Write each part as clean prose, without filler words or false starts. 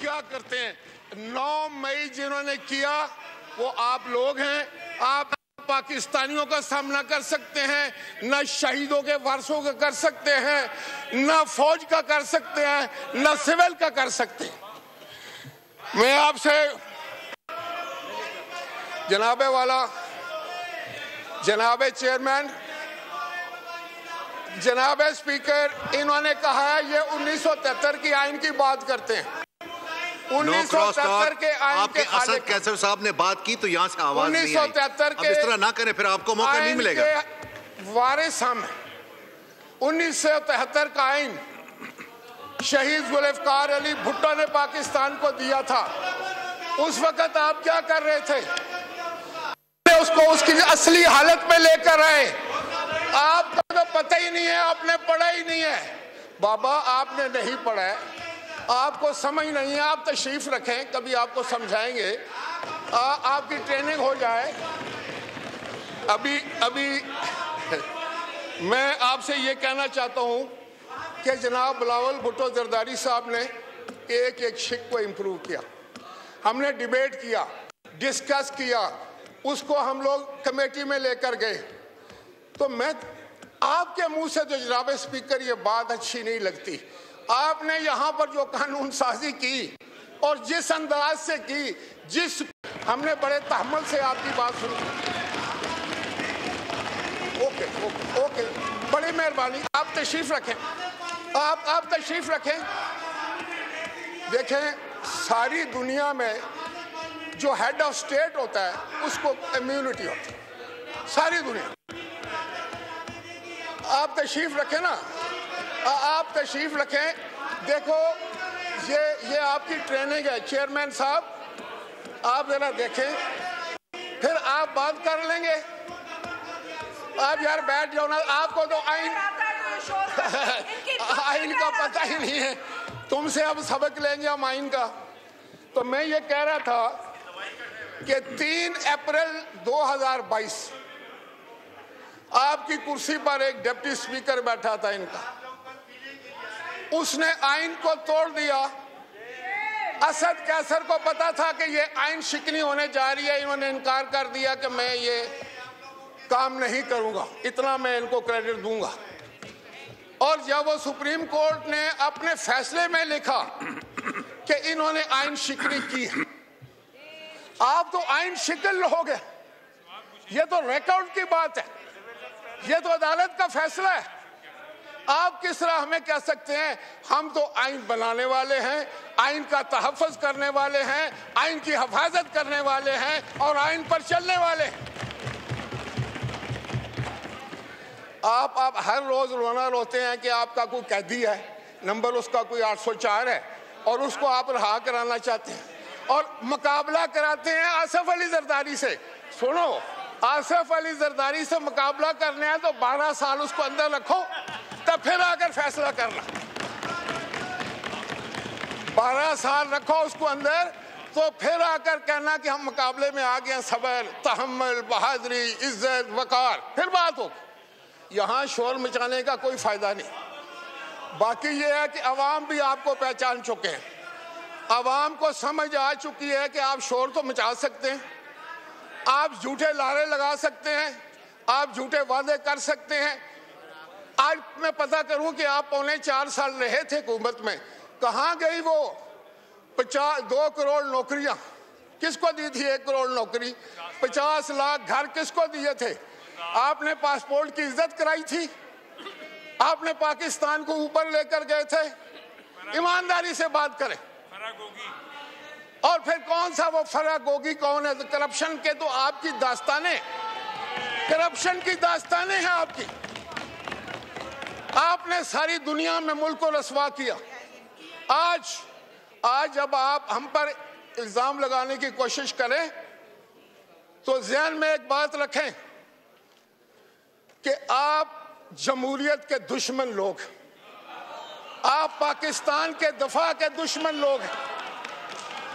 क्या करते हैं? 9 मई जिन्होंने किया वो आप लोग हैं। आप पाकिस्तानियों का सामना कर सकते हैं, न शहीदों के वारसों का कर सकते हैं, न फौज का कर सकते हैं, न सिविल का कर सकते हैं। मैं आपसे जनाबे वाला, जनाबे चेयरमैन, जनाबे स्पीकर, इन्होंने कहा है ये 1973 की आइन की बात करते हैं। 1973 के आइन के असद कैसर साहब ने बात की तो यहाँ से आवाज नहीं आई। 1973 के इस तरह ना करें, फिर आपको मौका नहीं मिलेगा। वारिस हम 1973 का आइन शहीद जुल्फकार अली भुट्टो ने पाकिस्तान को दिया था। उस वक्त आप क्या कर रहे थे? उसको उसकी असली हालत में लेकर आए। आपको तो पता ही नहीं है, आपने पढ़ा ही नहीं है। बाबा आपने नहीं पढ़ा है, आपको समझ नहीं है। आप तशरीफ रखें, कभी आपको समझाएंगे, आपकी ट्रेनिंग हो जाए। अभी मैं आपसे ये कहना चाहता हूँ कि जनाब बिलावल भुट्टो जरदारी साहब ने एक शिक को इम्प्रूव किया। हमने डिबेट किया, डिस्कस किया, उसको हम लोग कमेटी में लेकर गए। तो मैं आपके मुंह से जो जनाब स्पीकर ये बात अच्छी नहीं लगती। आपने यहाँ पर जो कानून साजी की और जिस अंदाज से की, हमने बड़े तहम्मुल से आपकी बात सुनी। ओके, बड़ी मेहरबानी, आप तशरीफ रखें, आप तशरीफ रखें। देखें, सारी दुनिया में जो हेड ऑफ स्टेट होता है उसको इम्यूनिटी होती है, सारी दुनिया। आप तशरीफ रखें ना, आप तशरीफ रखें। देखो ये आपकी ट्रेनिंग है चेयरमैन साहब, आप जरा देखें, फिर आप बात कर लेंगे। आप यार बैठ जाओ ना, आपको तो आइन का पता ही नहीं है। तुमसे अब सबक लेंगे हम आइन का। तो मैं ये कह रहा था कि 3 अप्रैल 2022 आपकी कुर्सी पर एक डिप्टी स्पीकर बैठा था इनका, उसने आइन को तोड़ दिया। असद कैसर को पता था कि ये आइन शिकनी होने जा रही है, इन्होंने इनकार कर दिया कि मैं ये काम नहीं करूंगा, इतना मैं इनको क्रेडिट दूंगा। और जब वो सुप्रीम कोर्ट ने अपने फैसले में लिखा कि इन्होंने आइन शिकनी की है, आप तो आइन शिकल हो गए। ये तो रिकॉर्ड की बात है, ये तो अदालत का फैसला है। आप किस तरह हमें कह सकते हैं? हम तो आइन बनाने वाले हैं, आइन का तहफ़्फ़ुज़ करने वाले हैं, आइन की हिफाजत करने वाले हैं और आइन पर चलने वाले हैं। आप हर रोज रोना रोते हैं कि आपका कोई कैदी है, नंबर उसका कोई 804 है और उसको आप रहा कराना चाहते हैं और मुकाबला कराते हैं आसिफ अली जरदारी से। सुनो, आसिफ अली जरदारी से मुकाबला करने हैं तो 12 साल उसको अंदर रखो, तब फिर आकर फैसला करना। 12 साल रखो उसको अंदर, तो फिर आकर कहना कि हम मुकाबले में आ गए। सबर, तहम्मुल, बहादुरी, इज्जत, वकार, फिर बात हो। यहाँ शोर मचाने का कोई फायदा नहीं। बाकी ये है कि अवाम भी आपको पहचान चुके हैं, अवाम को समझ आ चुकी है कि आप शोर तो मचा सकते हैं, आप झूठे लारे लगा सकते हैं, आप झूठे वादे कर सकते हैं। आज मैं पता करूं कि आप 4.25 साल रहे थे हुकूमत में, कहाँ गई वो 2 करोड़ नौकरियां? किसको दी थी 1 करोड़ नौकरी? 50 लाख घर किसको दिए थे? आपने पासपोर्ट की इज्जत कराई थी, आपने पाकिस्तान को ऊपर लेकर गए थे। ईमानदारी से बात करें। और फिर कौन सा वो फरागोगी कौन है? करप्शन के तो आपकी दास्तानें, करप्शन की दास्तानें हैं आपकी। आपने सारी दुनिया में मुल्क को रसवा किया। आज जब आप हम पर इल्जाम लगाने की कोशिश करें तो ज़हन में एक बात रखें कि आप जमहूरियत के दुश्मन लोग, आप पाकिस्तान के दफा के दुश्मन लोग हैं।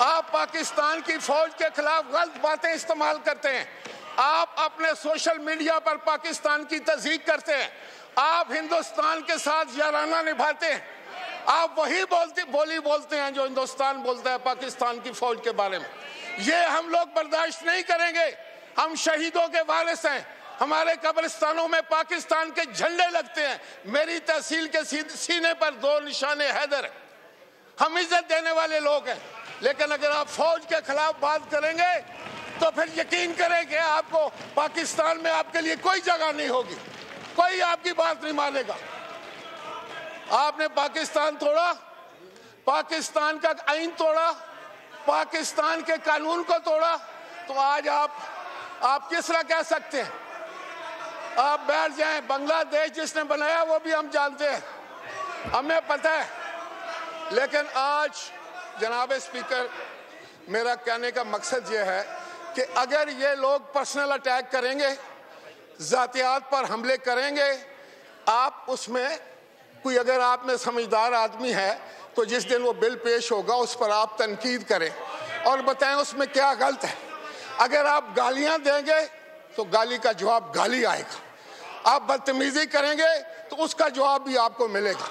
आप पाकिस्तान की फौज के खिलाफ गलत बातें इस्तेमाल करते हैं, आप अपने सोशल मीडिया पर पाकिस्तान की तज़हीक करते हैं, आप हिंदुस्तान के साथ याराना निभाते हैं। आप वही बोली बोलते हैं जो हिंदुस्तान बोलता है पाकिस्तान की फौज के बारे में। ये हम लोग बर्दाश्त नहीं करेंगे। हम शहीदों के वारिस हैं। हमारे कब्रिस्तानों में पाकिस्तान के झंडे लगते हैं। मेरी तहसील के सीने पर 2 निशाने हैदर है। हम इज्जत देने वाले लोग हैं। लेकिन अगर आप फौज के खिलाफ बात करेंगे तो फिर यकीन करें कि आपको पाकिस्तान में आपके लिए कोई जगह नहीं होगी। कोई आपकी बात नहीं मानेगा। आपने पाकिस्तान तोड़ा, पाकिस्तान का आईन तोड़ा, पाकिस्तान के कानून को तोड़ा, तो आज आप किस तरह कह सकते हैं? आप बैठ जाएं। बांग्लादेश जिसने बनाया वो भी हम जानते हैं, हमें पता है। लेकिन आज जनाब स्पीकर, मेरा कहने का मकसद ये है कि अगर ये लोग पर्सनल अटैक करेंगे, जातियात पर हमले करेंगे, आप उसमें कोई अगर आप में समझदार आदमी है तो जिस दिन वो बिल पेश होगा उस पर आप तनकीद करें और बताएं उसमें क्या गलत है। अगर आप गालियां देंगे तो गाली का जवाब गाली आएगा। आप बदतमीजी करेंगे तो उसका जवाब भी आपको मिलेगा।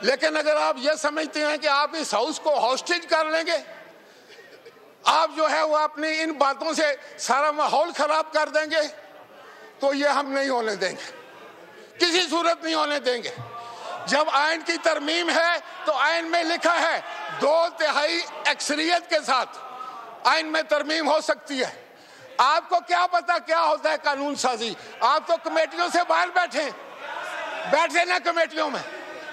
लेकिन अगर आप ये समझते हैं कि आप इस हाउस को हॉस्टेज कर लेंगे, आप जो है वो अपनी इन बातों से सारा माहौल खराब कर देंगे, तो ये हम नहीं होने देंगे, किसी सूरत नहीं होने देंगे। जब आइन की तरमीम है तो आइन में लिखा है 2/3 अक्सरियत के साथ आइन में तरमीम हो सकती है। आपको क्या पता क्या होता है कानून साजी? आप तो कमेटियों से बाहर बैठे ना, कमेटियों में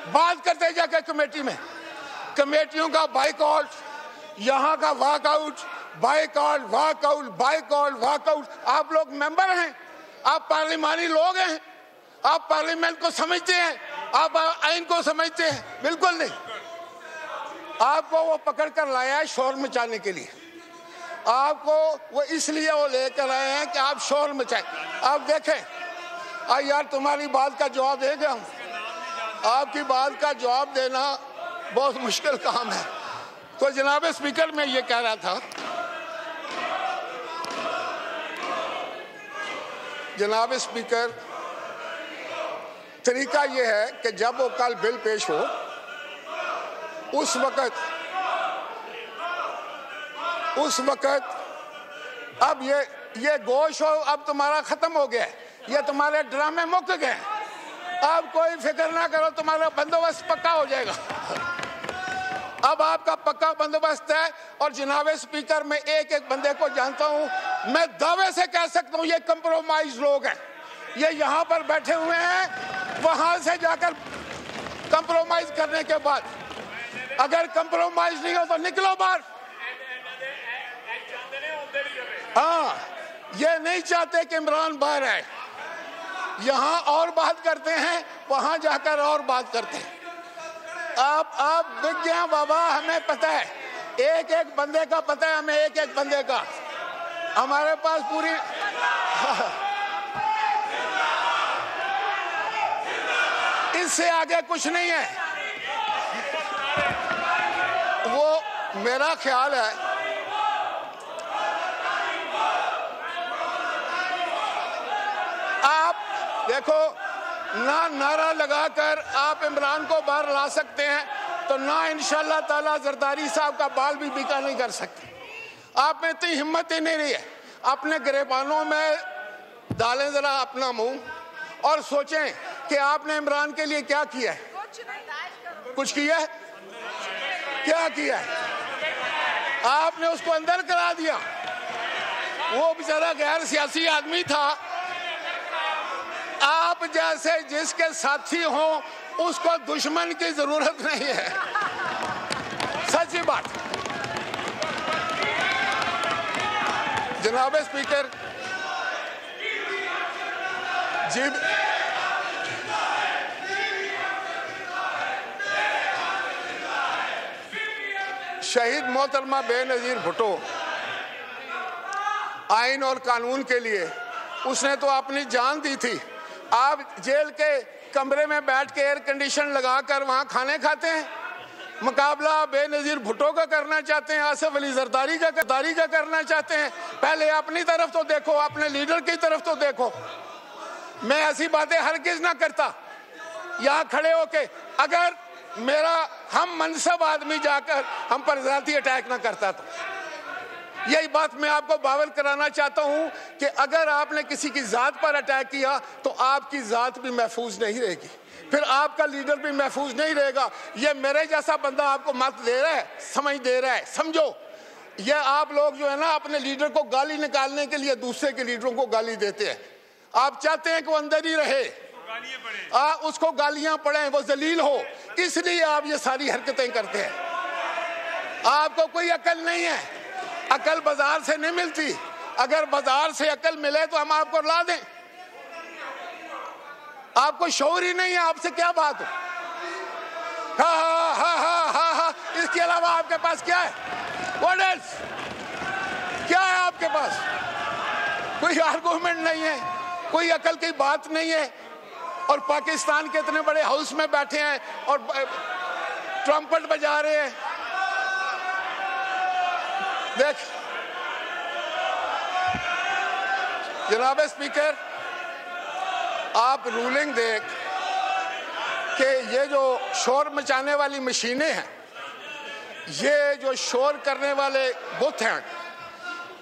बात करते जाके कमेटी में। कमेटियों का बाइकआउट, यहाँ का walkout, boycott walkout, boycott walkout. आप लोग मेंबर हैं, आप पार्लिमानी लोग हैं, आप पार्लियामेंट को समझते हैं, आप आइन को समझते हैं? बिल्कुल नहीं। आपको वो पकड़ कर लाया है शोर मचाने के लिए। आपको वो इसलिए वो लेकर आए हैं कि आप शोर मचाएं। आप देखें, यार तुम्हारी बात का जवाब देगा हम, आपकी बात का जवाब देना बहुत मुश्किल काम है। तो जनाब स्पीकर, मैं ये कह रहा था, जनाब स्पीकर, तरीका ये है कि जब वो कल बिल पेश हो उस वक्त अब ये गोश हो, अब तुम्हारा खत्म हो गया, ये तुम्हारे ड्रामे मुक गए, अब कोई फिक्र ना करो, तुम्हारा बंदोबस्त पक्का हो जाएगा। अब आपका पक्का बंदोबस्त है। और जनाब स्पीकर, मैं एक एक बंदे को जानता हूं, मैं दावे से कह सकता हूं ये कंप्रोमाइज लोग हैं। ये यहाँ पर बैठे हुए हैं, वहां से जाकर कंप्रोमाइज करने के बाद अगर कंप्रोमाइज नहीं हो तो निकलो बाहर। हाँ, ये नहीं चाहते कि इमरान बाहर आए। यहाँ और बात करते हैं, वहां जाकर और बात करते हैं। आप बिक गए बाबा, हमें पता है, एक एक बंदे का पता है हमें, एक एक बंदे का। हमारे पास पूरी इससे आगे कुछ नहीं है। वो मेरा ख्याल है, आप देखो ना नारा लगाकर आप इमरान को बाहर ला सकते हैं, तो ना इंशाल्लाह ताला जरदारी साहब का बाल भी बिका नहीं कर सकते। आप में इतनी हिम्मत ही नहीं रही है। अपने गिरेबानों में डालें जरा अपना मुंह और सोचें कि आपने इमरान के लिए क्या किया है। कुछ किया है? क्या किया है? आपने उसको अंदर करा दिया। वो बेचारा गैर सियासी आदमी था। आप जैसे जिसके साथी हों उसको दुश्मन की जरूरत नहीं है। सच्ची बात। जनाब स्पीकर जी, शहीद मोहतरमा बेनजीर भुट्टो आइन और कानून के लिए उसने तो अपनी जान दी थी। आप जेल के कमरे में बैठ के एयर कंडीशन लगाकर वहां खाने खाते हैं। मुकाबला बेनजीर भुट्टो का करना चाहते हैं, आसिफ अली जरदारी का करना चाहते हैं। पहले अपनी तरफ तो देखो, अपने लीडर की तरफ तो देखो। मैं ऐसी बातें हरगिज ना करता यहाँ खड़े होके। अगर हम मनसब आदमी जाकर हम पर ज़ाती अटैक ना करता तो यही बात मैं आपको बावल कराना चाहता हूं कि अगर आपने किसी की जात पर अटैक किया तो आपकी जात भी महफूज नहीं रहेगी, फिर आपका लीडर भी महफूज नहीं रहेगा। ये मेरे जैसा बंदा आपको मत दे रहा है, समझ दे रहा है, समझो। ये आप लोग जो है ना अपने लीडर को गाली निकालने के लिए दूसरे के लीडरों को गाली देते हैं। आप चाहते हैं कि वो अंदर ही रहे, उसको गालियां पड़े, वो जलील हो, इसलिए आप ये सारी हरकतें करते हैं। आपको कोई अकल नहीं है, अकल बाजार से नहीं मिलती। अगर बाजार से अकल मिले तो हम आपको ला दें। आपको शौर ही नहीं है, आपसे क्या बात हो। हा हा हा हा हा हा। इसके अलावा आपके पास क्या है? What else? क्या है आपके पास? कोई आर्गुमेंट नहीं है, कोई अकल की बात नहीं है। और पाकिस्तान के इतने बड़े हाउस में बैठे हैं और ट्रम्पट बजा रहे हैं। देख जनाब स्पीकर, आप रूलिंग देख कि ये जो शोर मचाने वाली मशीनें हैं, ये जो शोर करने वाले बुत हैं,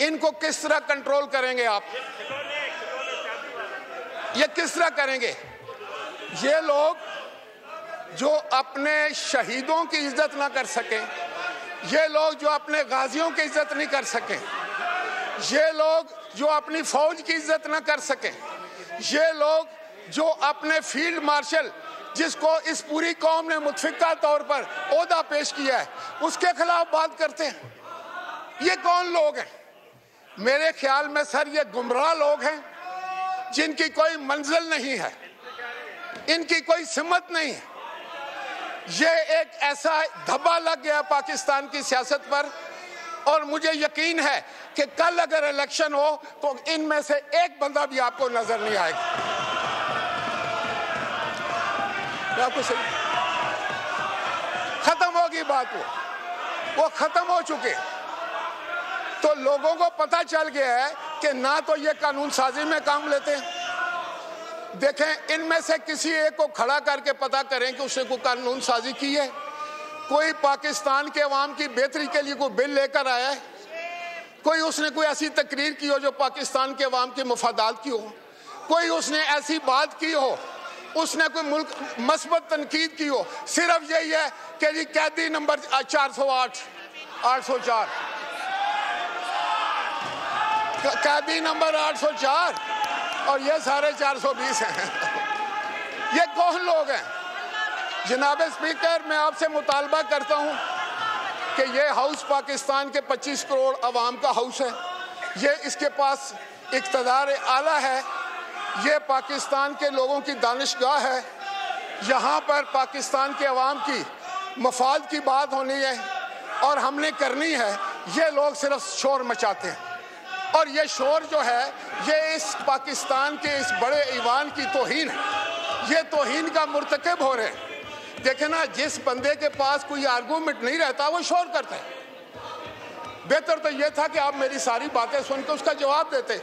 इनको किस तरह कंट्रोल करेंगे आप? ये किस तरह करेंगे? ये लोग जो अपने शहीदों की इज्जत ना कर सकें, ये लोग जो अपने गाजियों की इज्जत नहीं कर सकें, ये लोग जो अपनी फौज की इज्जत ना कर सकें, ये लोग जो अपने फील्ड मार्शल जिसको इस पूरी कौम ने मुतफिका तौर पर ओहदा पेश किया है, उसके खिलाफ बात करते हैं। ये कौन लोग हैं? मेरे ख्याल में सर ये गुमराह लोग हैं जिनकी कोई मंजिल नहीं है, इनकी कोई सिमत नहीं है। ये एक ऐसा धब्बा लग गया पाकिस्तान की सियासत पर, और मुझे यकीन है कि कल अगर इलेक्शन हो तो इनमें से एक बंदा भी आपको नजर नहीं आएगा। आपको सही खत्म होगी बात, वो खत्म हो चुके। तो लोगों को पता चल गया है कि ना तो ये कानून साजी में काम लेते हैं। देखें, इनमें से किसी एक को खड़ा करके पता करें कि उसने कोई कानून साजी की है, कोई पाकिस्तान के अवाम की बेहतरी के लिए कोई बिल लेकर आया है, कोई उसने कोई ऐसी तकरीर की हो जो पाकिस्तान के अवाम के मफादात की हो, कोई उसने ऐसी बात की हो, उसने कोई मुल्क मस्बत तनकीद की हो। सिर्फ यही है कि जी कैदी नंबर 408 804 कैदी नंबर 804 और ये सारे 420 हैं। ये कौन लोग हैं? जनाब स्पीकर, मैं आपसे मुतालबा करता हूं कि ये हाउस पाकिस्तान के 25 करोड़ अवाम का हाउस है। ये इसके पास इक़्तिदार आला है, ये पाकिस्तान के लोगों की दानिशगाह है। यहाँ पर पाकिस्तान के अवाम की मफाद की बात होनी है और हमने करनी है। ये लोग सिर्फ शोर मचाते हैं, और ये शोर जो है ये इस पाकिस्तान के इस बड़े ईवान की तौहीन है। ये तौहीन का मुर्तकब हो रहे हैं। देखे ना, जिस बंदे के पास कोई आर्गूमेंट नहीं रहता वो शोर करता है। बेहतर तो ये था कि आप मेरी सारी बातें सुन के उसका जवाब देते।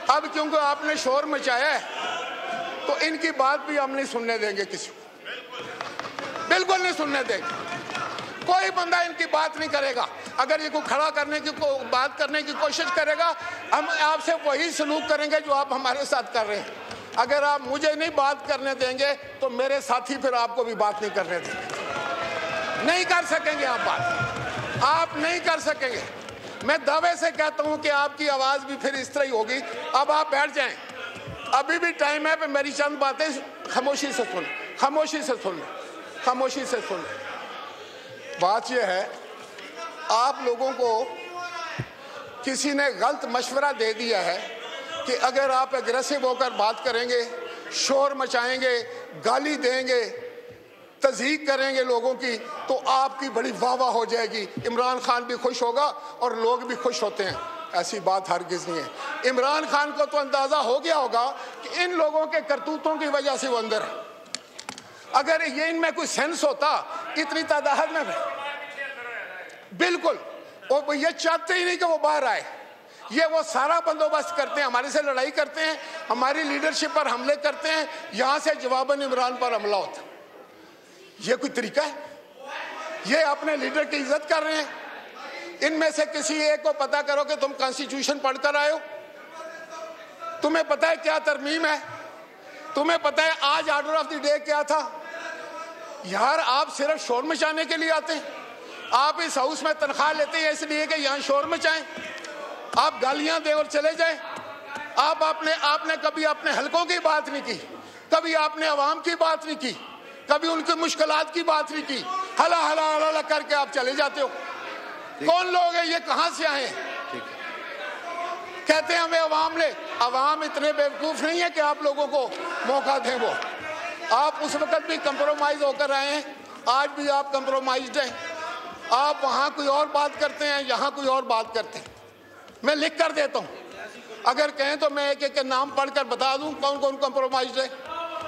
अब क्योंकि आपने शोर मचाया है तो इनकी बात भी हम नहीं सुनने देंगे, किसी को बिल्कुल नहीं सुनने देंगे। कोई बंदा इनकी बात नहीं करेगा। अगर ये को खड़ा करने की बात करने की कोशिश करेगा, हम आपसे वही सलूक करेंगे जो आप हमारे साथ कर रहे हैं। अगर आप मुझे नहीं बात करने देंगे तो मेरे साथी फिर आपको भी बात नहीं करने देंगे। नहीं कर सकेंगे आप बात, आप नहीं कर सकेंगे। मैं दावे से कहता हूं कि आपकी आवाज भी फिर इस तरह ही होगी। अब आप बैठ जाएं, अभी भी टाइम है। मेरी चंद बातें खामोशी से सुन, खामोशी से सुन, खामोशी से सुन। बात यह है, आप लोगों को किसी ने गलत मशवरा दे दिया है कि अगर आप एग्रेसिव होकर बात करेंगे, शोर मचाएंगे, गाली देंगे, तज़हीक करेंगे लोगों की, तो आपकी बड़ी वाह वाह हो जाएगी। इमरान खान भी खुश होगा और लोग भी खुश होते हैं। ऐसी बात हरगिज़ नहीं है। इमरान खान को तो अंदाज़ा हो गया होगा कि इन लोगों के करतूतों की वजह से वो अंदर है। अगर ये इनमें कोई सेंस होता इतनी तादाद में बिल्कुल, और ये चाहते ही नहीं कि वो बाहर आए। ये वो सारा बंदोबस्त करते हैं, हमारे से लड़ाई करते हैं, हमारी लीडरशिप पर हमले करते हैं, यहाँ से जवाबन इमरान पर हमला होता है। ये कोई तरीका है? ये अपने लीडर की इज्जत कर रहे हैं। इनमें से किसी एक को पता करो कि तुम कॉन्स्टिट्यूशन पढ़कर आए हो, तुम्हें पता है क्या तरमीम है, तुम्हें पता है आज ऑर्डर ऑफ द डे क्या था। यार आप सिर्फ शोर मचाने के लिए आते हैं। आप इस हाउस में तनख्वाह लेते हैं इसलिए कि यहाँ शोर मचाएं, आप गालियां दे और चले जाएं। आपने कभी अपने हलकों की बात नहीं की, कभी आपने अवाम की बात नहीं की, कभी उनकी मुश्किलात की बात नहीं की। हला हला हला करके आप चले जाते हो। कौन लोग हैं ये, कहां से आए हैं? कहते हैं हमें अवाम इतने बेवकूफ नहीं है कि आप लोगों को मौका दें। वो आप उस वक्त भी कंप्रोमाइज होकर आए हैं, आज भी आप कंप्रोमाइज्ड हैं। आप वहां कोई और बात करते हैं, यहाँ कोई और बात करते हैं। मैं लिख कर देता हूँ, अगर कहें तो मैं एक एक के नाम पढ़कर बता दूं कौन कौन कंप्रोमाइज है,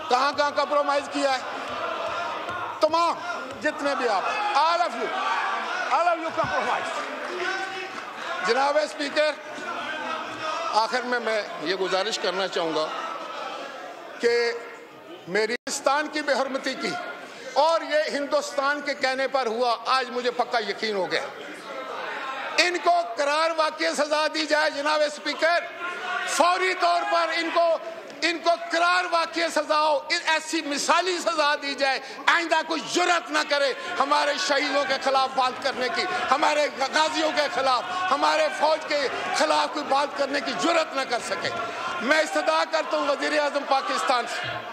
कहाँ कहाँ कंप्रोमाइज किया है। तमाम जितने भी आप, ऑल ऑफ यू कंप्रोमाइज। जनाब स्पीकर, आखिर में मैं ये गुजारिश करना चाहूँगा कि मेरी हिंदुस्तान की बेहरमती की और ये हिंदुस्तान के कहने पर हुआ, आज मुझे पक्का यकीन हो गया। इनको करार वाक़ई सजा दी जाए जनाब स्पीकर, फौरी तौर पर इनको करार वाक़ई सजा हो, ऐसी मिसाली सजा दी जाए, आइंदा कोई जुर्रत ना करे हमारे शहीदों के खिलाफ बात करने की, हमारे गाजियों के खिलाफ, हमारे फौज के खिलाफ कोई बात करने की जुर्रत ना कर सके। मैं इस्तदा करता हूँ वज़ीर आज़म पाकिस्तान से,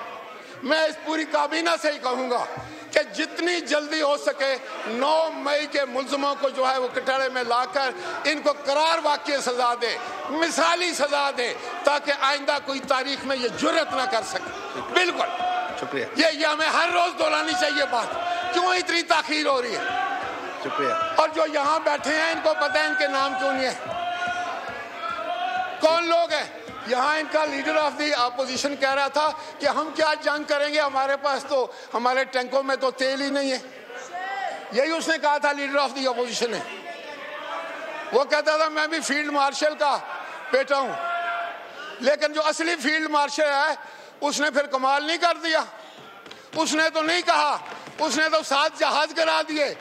मैं इस पूरी काबीना से ही कहूँगा कि जितनी जल्दी हो सके 9 मई के मुल्ज़िमों को जो है वो कटहरे में लाकर इनको करार वाक़ई सजा दे, मिसाली सजा दे, ताकि आइंदा कोई तारीख में ये जुर्रत ना कर सके। बिल्कुल शुक्रिया। ये हमें हर रोज दोहरानी चाहिए बात, क्यों इतनी ताख़ीर हो रही है। शुक्रिया। और जो यहाँ बैठे हैं इनको पता है इनके नाम क्यों नहीं है, कौन लोग हैं। यहाँ इनका लीडर ऑफ दी अपोजिशन कह रहा था कि हम क्या जंग करेंगे, हमारे पास तो हमारे टैंकों में तो तेल ही नहीं है। यही उसने कहा था लीडर ऑफ दी अपोजिशन ने। वो कहता था मैं भी फील्ड मार्शल का बेटा हूँ, लेकिन जो असली फील्ड मार्शल है उसने फिर कमाल नहीं कर दिया। उसने तो नहीं कहा, उसने तो 7 जहाज गिरा दिए।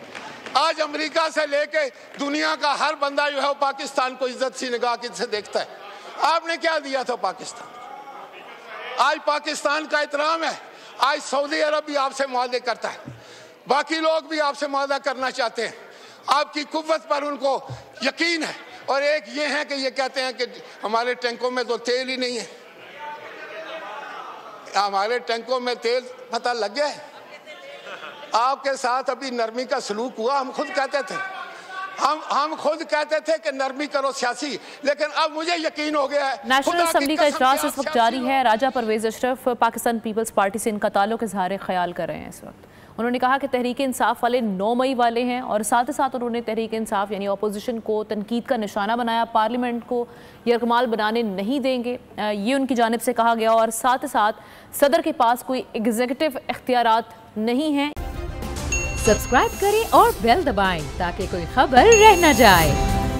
आज अमेरिका से लेके दुनिया का हर बंदा जो है वो पाकिस्तान को इज्जत सी निगाह से देखता है। आपने क्या दिया था पाकिस्तान? आज पाकिस्तान का एहतराम है, आज सऊदी अरब भी आपसे मुआहदे करता है, बाकी लोग भी आपसे मुआहदा करना चाहते हैं। आपकी कुव्वत पर उनको यकीन है। और एक ये है कि ये कहते हैं कि हमारे टैंकों में तो तेल ही नहीं है। हमारे टैंकों में तेल पता लग गया है। आपके साथ अभी नरमी का सलूक हुआ, हम खुद कहते थे, हम खुद कहते थे कि नरमी करो सियासी, लेकिन अब मुझे यकीन हो गया है। नेशनल असेंबली का इजलास इस वक्त जारी है। राजा परवेज अशरफ पाकिस्तान पीपल्स पार्टी से इनका ताल्लुक इजहार ख्याल कर रहे हैं इस वक्त। उन्होंने कहा कि तहरीक इंसाफ वाले 9 मई वाले हैं और साथ ही साथ उन्होंने तहरीक इंसाफ यानी अपोजिशन को तनकीद का निशाना बनाया, पार्लियामेंट को यरगमाल बनाने नहीं देंगे, ये उनकी जानिब से कहा गया। और साथ ही साथ सदर के पास कोई एग्जीक्यूटिव इख्तियारात नहीं हैं। सब्सक्राइब करें और बेल दबाएं ताकि कोई खबर रह न जाए।